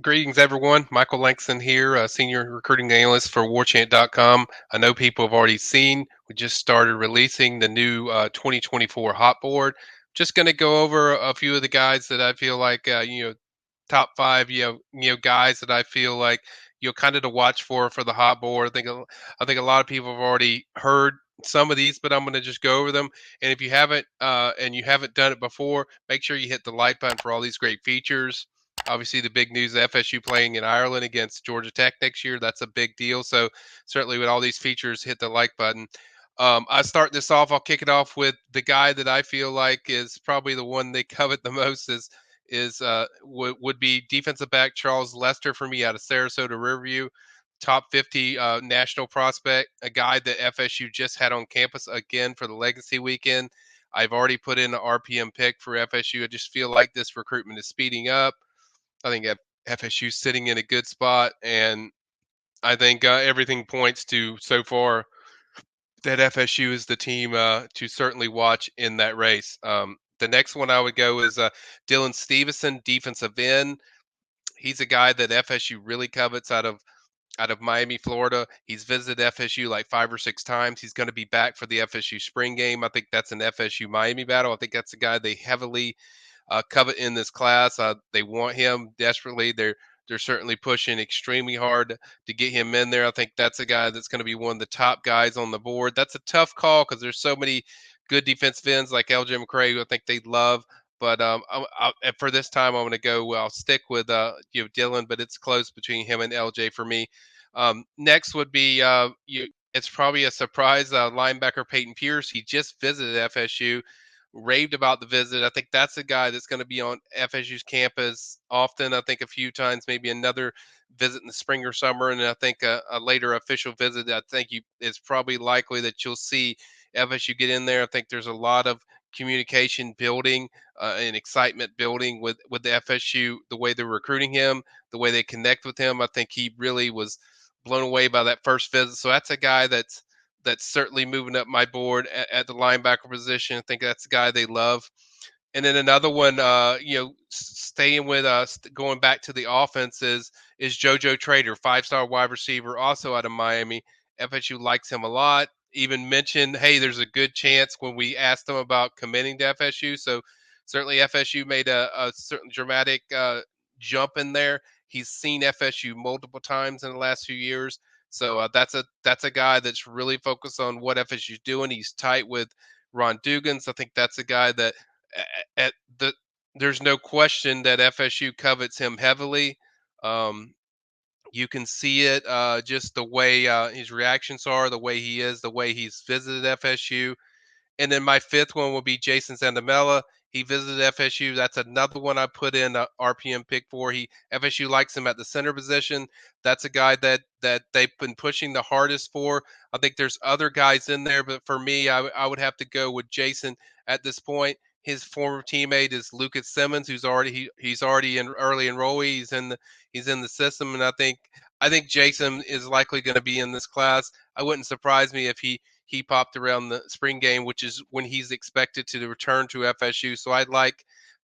Greetings, everyone. Michael Langston here, senior recruiting analyst for Warchant.com. I know people have already seen. We just started releasing the new 2024 hot board. Just going to go over a few of the guys that I feel like top five guys that I feel like kind of to watch for the hot board. I think a lot of people have already heard some of these, but I'm going to just go over them. And if you haven't and you haven't done it before, make sure you hit the like button for all these great features. Obviously, the big news: FSU playing in Ireland against Georgia Tech next year. That's a big deal. So certainly, with all these features, hit the like button. I start this off. I'll kick it off with the guy that I feel like is probably the one they covet the most would be defensive back Charles Lester for me out of Sarasota Riverview, top 50 national prospect, a guy that FSU just had on campus again for the Legacy Weekend. I've already put in an RPM pick for FSU. I just feel like this recruitment is speeding up. I think FSU is sitting in a good spot, and I think everything points to so far that FSU is the team to certainly watch in that race. The next one I would go is Dylan Stevenson, defensive end. He's a guy that FSU really covets out of Miami, Florida. He's visited FSU like 5 or 6 times. He's going to be back for the FSU spring game. I think that's an FSU Miami battle. I think that's a guy they heavily covet in this class. They want him desperately. They're certainly pushing extremely hard to get him in there. I think that's a guy that's going to be one of the top guys on the board. That's a tough call because there's so many good defensive ends like LJ McCray, who I think they love. But for this time, I'm going to go. Well, I'll stick with Dylan, but it's close between him and LJ for me. Next would be it's probably a surprise linebacker Peyton Pierce. He just visited FSU, raved about the visit. I think that's a guy that's going to be on FSU's campus often. I think a few times, maybe another visit in the spring or summer, and I think a later official visit. I think it's probably likely that you'll see FSU get in there. I think there's a lot of communication building and excitement building with the FSU, the way they're recruiting him, the way they connect with him. I think he really was blown away by that first visit. So that's a guy that's certainly moving up my board at the linebacker position. I think that's a guy they love. And then another one, staying with us, going back to the offense is JoJo Trader, 5-star wide receiver, also out of Miami. FSU likes him a lot. Even mentioned, hey, there's a good chance when we asked them about committing to FSU. So certainly FSU made a certain dramatic jump in there. He's seen FSU multiple times in the last few years. So that's a guy that's really focused on what FSU's doing. He's tight with Ron Dugans. I think that's a guy that at the there's no question that FSU covets him heavily. Um, you can see it just the way his reactions are, the way he is, the way he's visited FSU. And then my fifth one will be Jason Zandamela. He visited FSU. That's another one I put in a RPM pick for. FSU likes him at the center position. That's a guy that they've been pushing the hardest for. I think there's other guys in there, but for me, I would have to go with Jason at this point. His former teammate is Lucas Simmons, he's already in early enrollee. He's in the system, and I think Jason is likely going to be in this class. I wouldn't surprise me if he popped around the spring game, which is when he's expected to return to FSU. So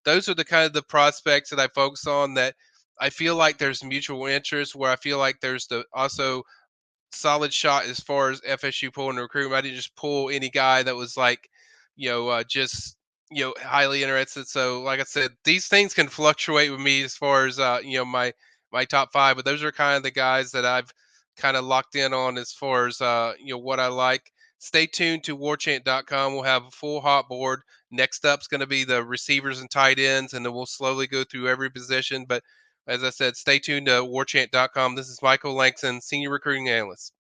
those are the kind of the prospects that I focus on that I feel like there's mutual interest where I feel like there's the also solid shot as far as FSU pulling the recruitment. I didn't just pull any guy that was like, just highly interested. So like I said, these things can fluctuate with me as far as my top five, but those are kind of the guys that I've kind of locked in on as far as what I like. Stay tuned to warchant.com. We'll have a full hot board. Next up is going to be the receivers and tight ends, and then we'll slowly go through every position. But as I said, stay tuned to warchant.com. This is Michael Langston, Senior Recruiting Analyst.